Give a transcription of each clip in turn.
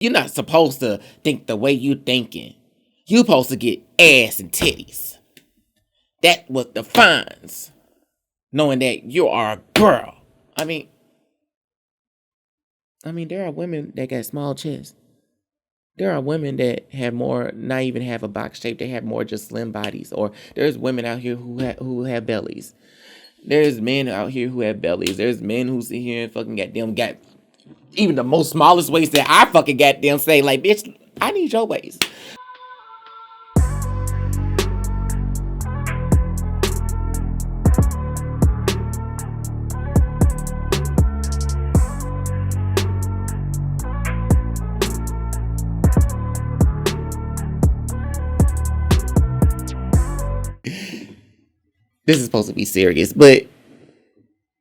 You're not supposed to think the way you thinking. You're supposed to get ass and titties. That what defines knowing that you are a girl. I mean, there are women that got small chests. There are women that have more, not even have a box shape. They have more just slim bodies. Or there's women out here who have bellies. There's men out here who have bellies. There's men who sit here and fucking got even the most smallest waist that I fucking goddamn say, like, bitch, I need your waist. This is supposed to be serious, but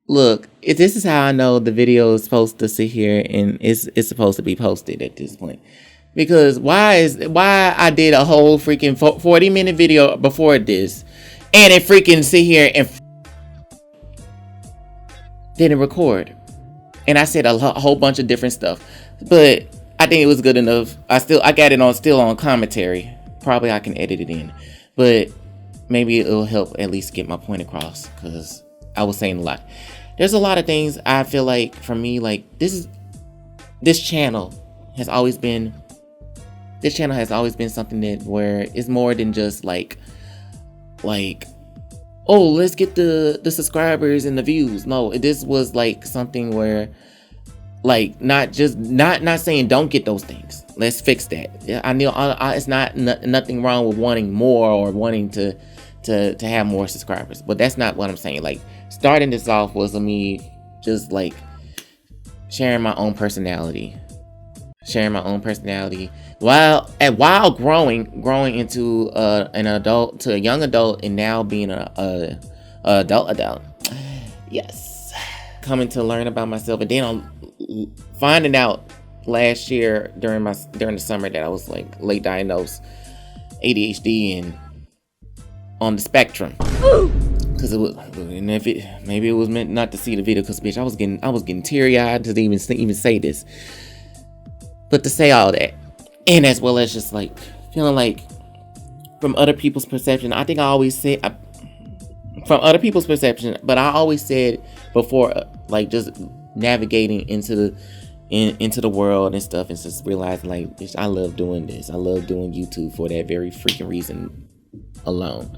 look, this is how I know the video is supposed to sit here and it's supposed to be posted at this point. Because why I did a whole freaking 40-minute video before this, and it freaking sit here and didn't record, and I said a whole bunch of different stuff, but I think it was good enough. I got it still on commentary. Probably I can edit it in, but maybe it'll help at least get my point across, because I was saying a lot. There's a lot of things I feel like, for me, like, this channel has always been something that where it's more than just like oh, let's get the subscribers and the views. No, this was like something where, like, not saying don't get those things. Let's fix that. I know it's nothing wrong with wanting more or wanting to have more subscribers, but that's not what I'm saying. Like, starting this off was me just like sharing my own personality while growing into an adult, to a young adult, and now being a adult. Yes, coming to learn about myself, and then I'm finding out last year during the summer that I was like late diagnosed ADHD and on the spectrum. Because it was, and maybe it was meant not to see the video, because bitch, I was getting teary eyed to even say this, but to say all that, and as well as just like feeling like from other people's perception. I think I always said from other people's perception, but I always said before, like, just navigating into the world and stuff, and just realizing, like, bitch, I love doing this. I love doing YouTube for that very freaking reason alone.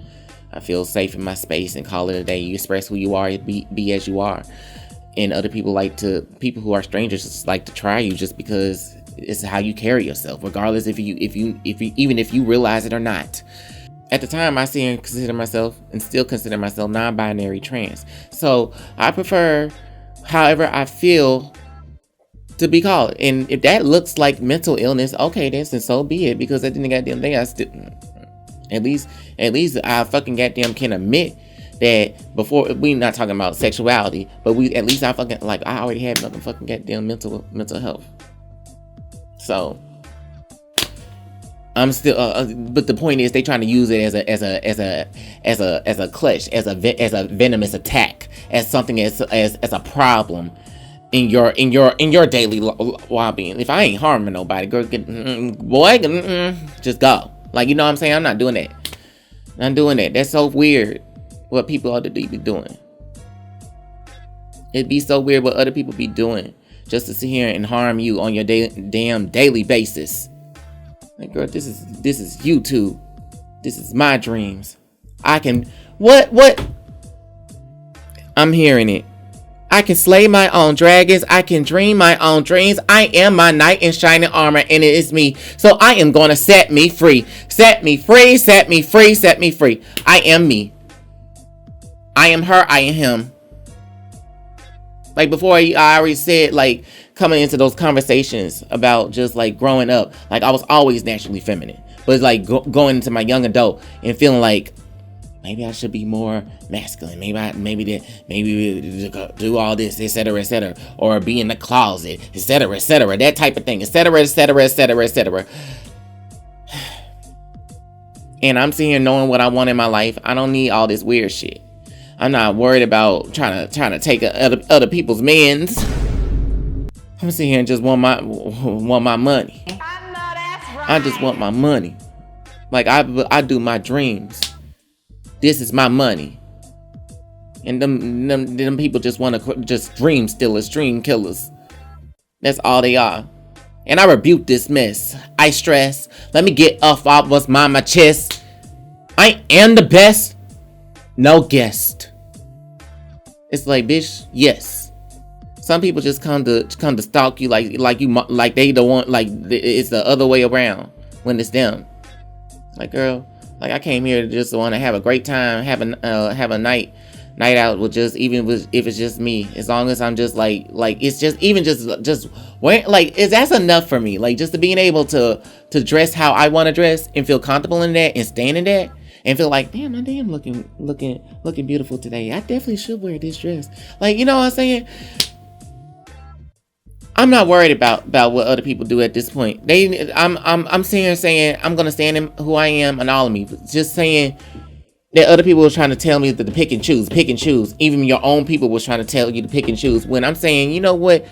I feel safe in my space and call it a day. You express who you are, be as you are. And other people people who are strangers just like to try you just because it's how you carry yourself, regardless if you realize it or not. At the time, I still consider myself non-binary trans. So I prefer however I feel to be called. And if that looks like mental illness, okay, then so be it. Because at the end of the goddamn day, I still, at least I fucking goddamn can admit that before, we not talking about sexuality, but I already had fucking goddamn mental health. So I'm still, but the point is, they trying to use it as a clutch, as a venomous attack, as something as a problem in your daily well-being. If I ain't harming nobody, girl, just go. Like, you know what I'm saying? I'm not doing that. That's so weird what people ought to be doing. It'd be so weird what other people be doing just to sit here and harm you on your damn daily basis. Like, girl, this is YouTube. This is my dreams. I can what? I'm hearing it. I can slay my own dragons. I can dream my own dreams. I am my knight in shining armor, and it is me. So I am gonna set me free. Set me free, set me free, set me free. I am me. I am her, I am him. Like, before, I already said, like, coming into those conversations about just like growing up, like, I was always naturally feminine. But it's like going into my young adult and feeling like maybe I should be more masculine. Maybe do all this, etc., or be in the closet, etc., that type of thing, etc. And I'm sitting here knowing what I want in my life. I don't need all this weird shit. I'm not worried about trying to take other people's men's. I'm sitting here and just want my money. I just want my money. Like I do my dreams. This is my money. And them people just want to just dream stealers, dream killers. That's all they are. And I rebuke this mess. I stress. Let me get off what's my chest. I am the best. No guest. It's like, bitch, yes. Some people just come to stalk you like they don't want, like it's the other way around when it's them. Like, girl, like I came here to just want to have a great time, have a night out with just, even if it's just me, as long as I'm just like it's just even just wearing, like, that's enough for me. Like, just to being able to dress how I want to dress and feel comfortable in that and stand in that and feel like, damn, I am looking beautiful today. I definitely should wear this dress. Like, you know what I'm saying? I'm not worried about what other people do at this point. I'm sitting here saying I'm gonna stand in who I am and all of me. Just saying that other people were trying to tell me that to pick and choose. Even your own people was trying to tell you to pick and choose. When I'm saying, you know what?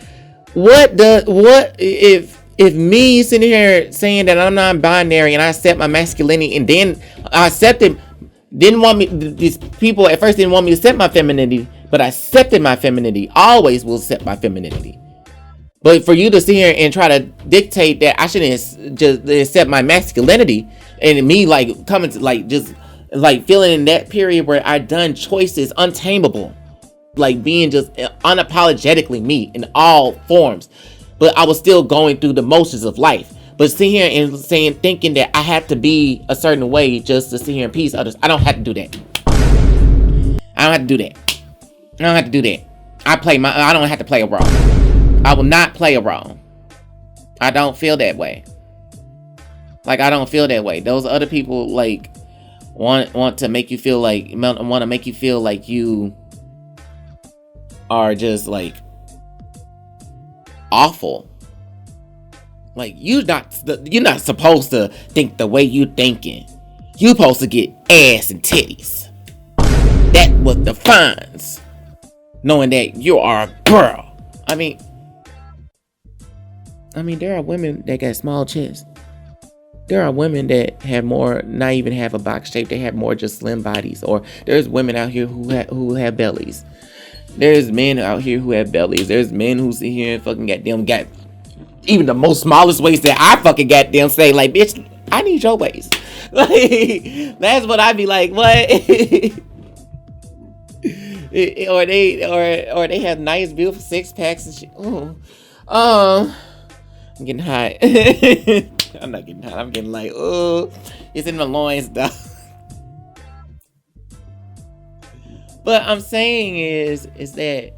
What if me sitting here saying that I'm non-binary and I accept my masculinity, and then I accepted, these people at first didn't want me to accept my femininity, but I accepted my femininity. Always will accept my femininity. But for you to sit here and try to dictate that I shouldn't just accept my masculinity, and me like coming to like just like feeling in that period where I done choices untamable, like being just unapologetically me in all forms, but I was still going through the motions of life. But sit here and thinking that I have to be a certain way just to sit here and please others. I don't have to do that. I don't have to do that. I don't have to play a role. I will not play a role. I don't feel that way. Like, I don't feel that way. Those other people like want to make you feel like you are just like awful. Like, you're not supposed to think the way you thinking. You supposed to get ass and titties. That what defines knowing that you are a girl. I mean, there are women that got small chests. There are women that have more, not even have a box shape. They have more just slim bodies. Or there's women out here who have bellies. There's men out here who have bellies. There's men who sit here and fucking got even the most smallest waist that I fucking goddamn say, like, bitch, I need your waist. Like, that's what I be like, what? or they have nice, beautiful six packs and shit. I'm getting hot. I'm not getting hot. I'm getting like, oh, it's in my loins though. But I'm saying is that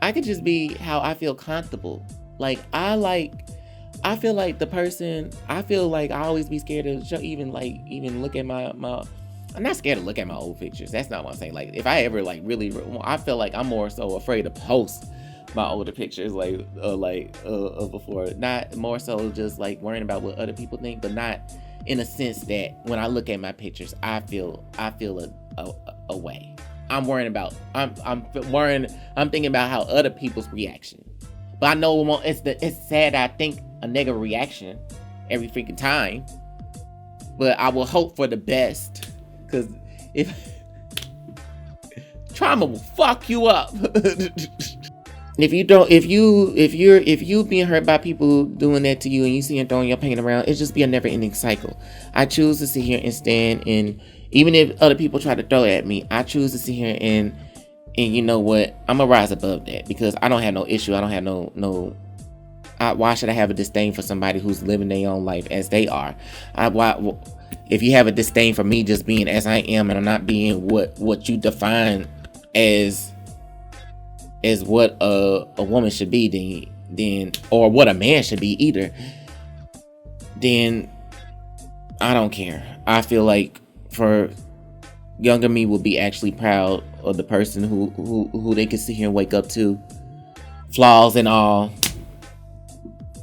I could just be how I feel comfortable. Like, I feel like the person, I feel like I always be scared to show, even look at my I'm not scared to look at my old pictures. That's not what I'm saying. Like, if I ever like really, I feel like I'm more so afraid to post my older pictures before. Not more so just like worrying about what other people think, but not in a sense that when I look at my pictures, I feel a way. I'm worrying about, I'm thinking about how other people's reaction. But I know it's sad I think a negative reaction every freaking time. But I will hope for the best, because if trauma will fuck you up. If you being hurt by people doing that to you and you see them throwing your pain around, it's just be a never-ending cycle. I choose to sit here and stand, and even if other people try to throw at me, I choose to sit here and you know what? I'm gonna rise above that, because I don't have no issue. I don't have no. Why should I have a disdain for somebody who's living their own life as they are? If you have a disdain for me just being as I am, and I'm not being what you define as what a woman should be, then or what a man should be either, then I don't care. I feel like for younger me will be actually proud of the person who they can sit here and wake up to, flaws and all,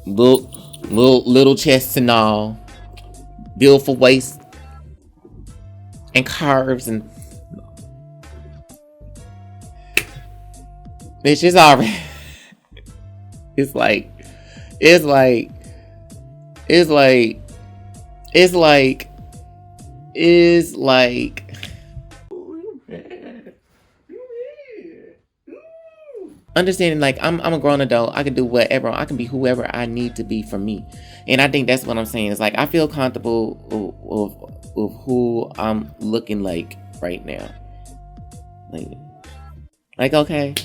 little chests and all, beautiful waist and curves, and bitch, it's already It's like, it's like, it's like, it's like, it's like. Understanding like I'm a grown adult, I can do whatever, I can be whoever I need to be for me. And I think that's what I'm saying. It's like I feel comfortable with who I'm looking like right now. Like okay,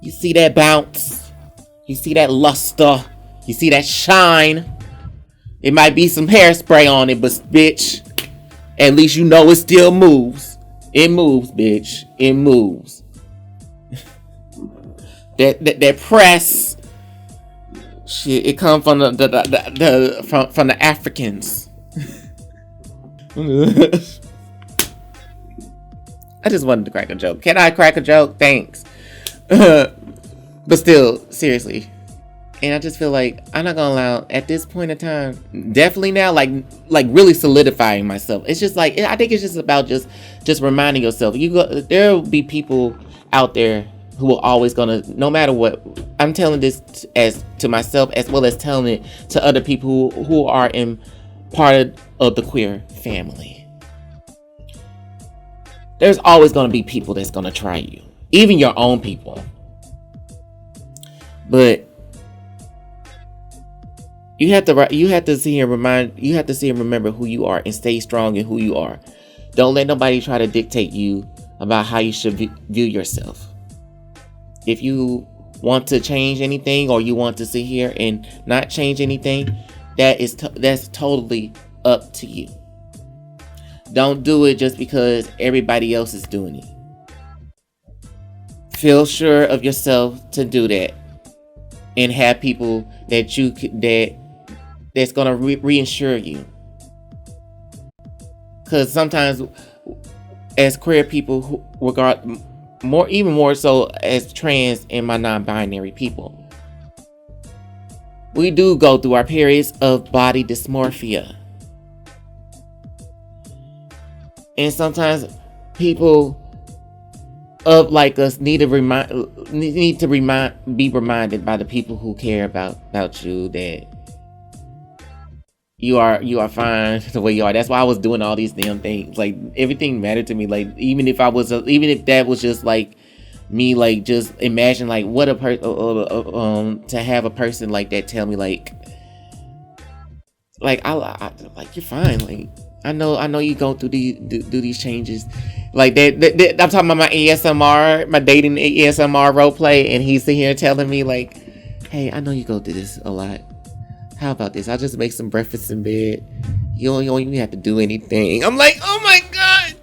you see that bounce, you see that luster, you see that shine. It might be some hairspray on it, but bitch, at least you know it still moves. It moves, bitch. It moves. That press shit, it comes from from the Africans. I just wanted to crack a joke. Can I crack a joke? Thanks. But still, seriously. And I just feel like I'm not gonna allow at this point in time, definitely now, like really solidifying myself. It's just like I think it's just about just reminding yourself. There will be people out there who are always gonna, no matter what. I'm telling this as to myself as well as telling it to other people who are in part of the queer family. There's always gonna be people that's gonna try you, even your own people. But you have to see and remember who you are and stay strong in who you are. Don't let nobody try to dictate you about how you should view yourself. If you want to change anything or you want to sit here and not change anything, that's totally up to you. Don't do it just because everybody else is doing it. Feel sure of yourself to do that, and have people that's gonna reassure you. Because sometimes, as queer people, who regard even more so as trans and my non-binary people, we do go through our periods of body dysmorphia. And sometimes people of like us need to be reminded by the people who care about you that you are fine the way you are. That's why I was doing all these damn things. Like everything mattered to me. Like even if that was just like me, like just imagine like what a person to have a person like that tell me like I like you're fine. Like I know you go through these changes. Like that I'm talking about my ASMR, my dating ASMR role play, and he's sitting here telling me like, hey, I know you go through this a lot. How about this? I'll just make some breakfast in bed. You don't even have to do anything. I'm like, oh my god.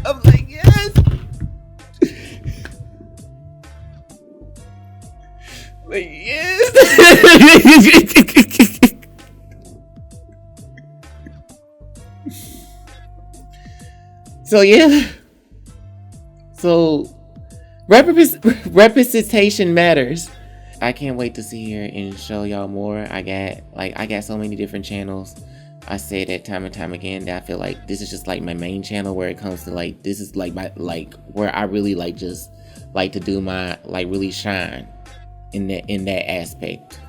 I'm like, yes. Like, yes. So yeah. So representation matters. I can't wait to see here and show y'all more. I got so many different channels. I say that time and time again that I feel like this is just like my main channel where it comes to like this is like my like where I really like just like to do my like really shine in that aspect,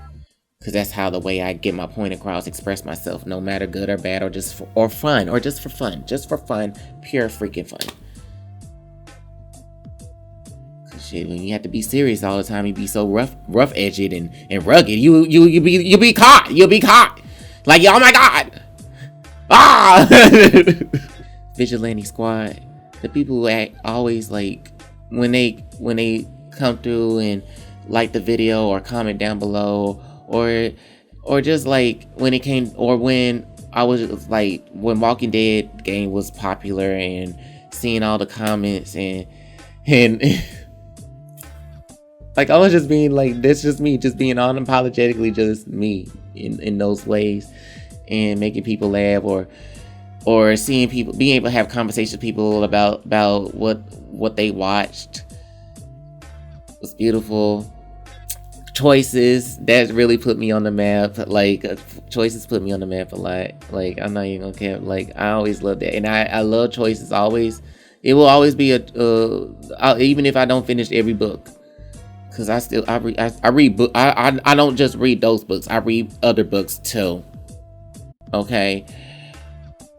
because that's how the way I get my point across, express myself, no matter good or bad or just for fun, pure freaking fun. Shit, when you have to be serious all the time, you be so rough edged and rugged. You'll be caught. Like, oh my god, Vigilante squad, the people who act always like when they come through and like the video or comment down below, or just like when I was like when Walking Dead game was popular and seeing all the comments and like I was just being like, that's just me, just being unapologetically just me in those ways, and making people laugh or seeing people, being able to have conversations with people about what they watched was beautiful. Choices that really put me on the map. Like choices put me on the map a lot. Like I'm not even gonna care. Like I always love that, and I love choices always. It will always be even if I don't finish every book. because I read book. I don't just read those books. I read other books too. Okay,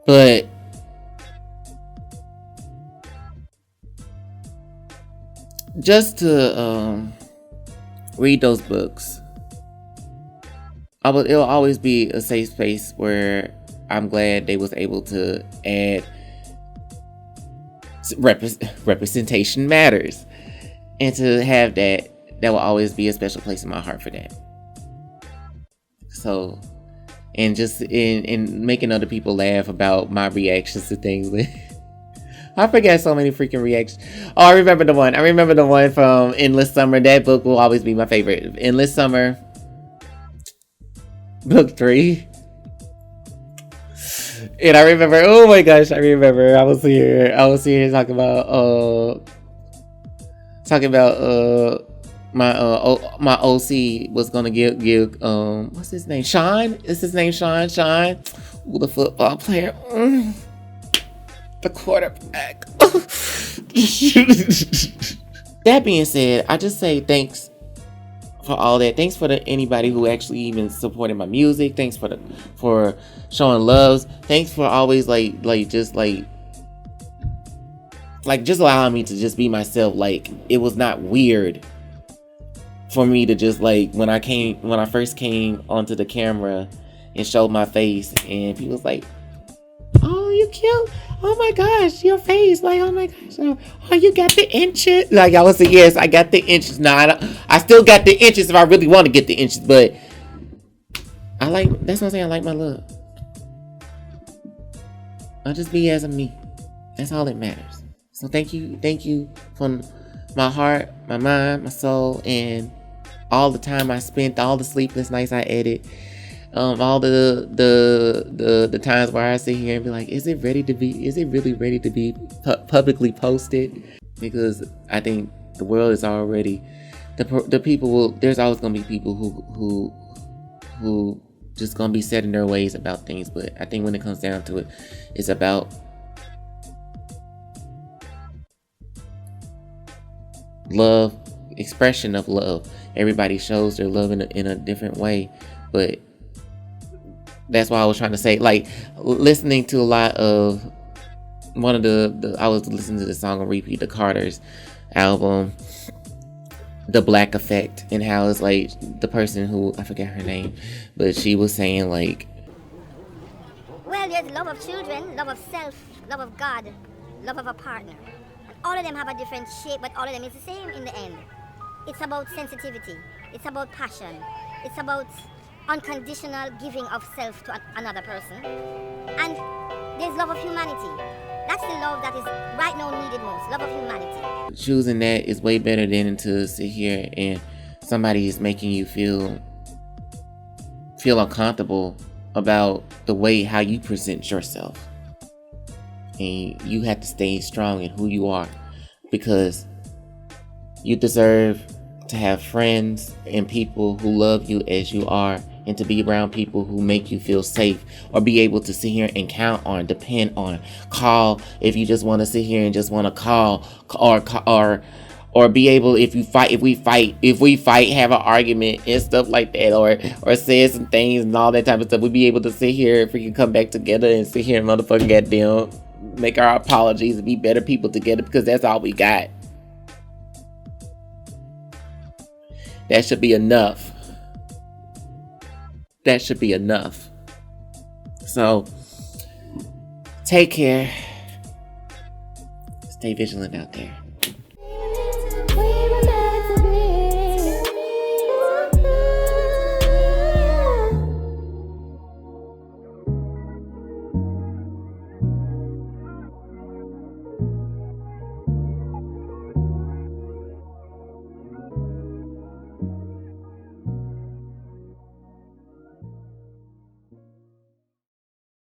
but just to read those books, it'll always be a safe space where I'm glad they was able to add representation matters, and to have that will always be a special place in my heart for that. So, and just in making other people laugh about my reactions to things. I forget so many freaking reactions. Oh, I remember the one from Endless Summer. That book will always be my favorite. Endless Summer, book 3. And I remember, oh my gosh, I was here talking about my OC was gonna give what's his name? Sean? Is his name Sean? Ooh, the football player. The quarterback. That being said, I just say thanks for all that. Thanks for anybody who actually even supported my music. Thanks for showing loves. Thanks for always just allowing me to just be myself. Like, it was not weird for me to just when I first came onto the camera and showed my face, and people was like, "Oh, you cute. Oh my gosh, your face. Like, oh my gosh. Oh, you got the inches." Like, I was like, yes, I got the inches. Nah, I still got the inches if I really want to get the inches, but that's what I'm saying. I like my look. I'll just be as a me. That's all that matters. So thank you from my heart, my mind, my soul, and all the time I spent, all the sleepless nights I edit. All the times where I sit here and be like, is it really ready to be publicly posted? Because I think the world is already, the people will, there's always gonna be people who just gonna be set in their ways about things. But I think when it comes down to it, it's about love, expression of love. Everybody shows their love in a different way, but that's why I was trying to say, listening to a lot of I was listening to the song on repeat, the Carter's album, The Black Effect, and how it's the person who, I forget her name, but she was saying well, there's love of children, love of self, love of God, love of a partner. And all of them have a different shape, but all of them is the same in the end. It's about sensitivity. It's about passion. It's about unconditional giving of self to another person. And there's love of humanity. That's the love that is right now needed most. Love of humanity. Choosing that is way better than to sit here and somebody is making you feel uncomfortable about the way how you present yourself. And you have to stay strong in who you are, because you deserve to have friends and people who love you as you are, and to be around people who make you feel safe, or be able to sit here and count on, depend on, call if you just want to sit here and just want to call, or be able, if we fight, have an argument and stuff like that, or say some things and all that type of stuff, we'd be able to sit here and freaking come back together and sit here and motherfucking goddamn make our apologies and be better people together, because that's all we got. That should be enough. That should be enough. So, take care. Stay vigilant out there.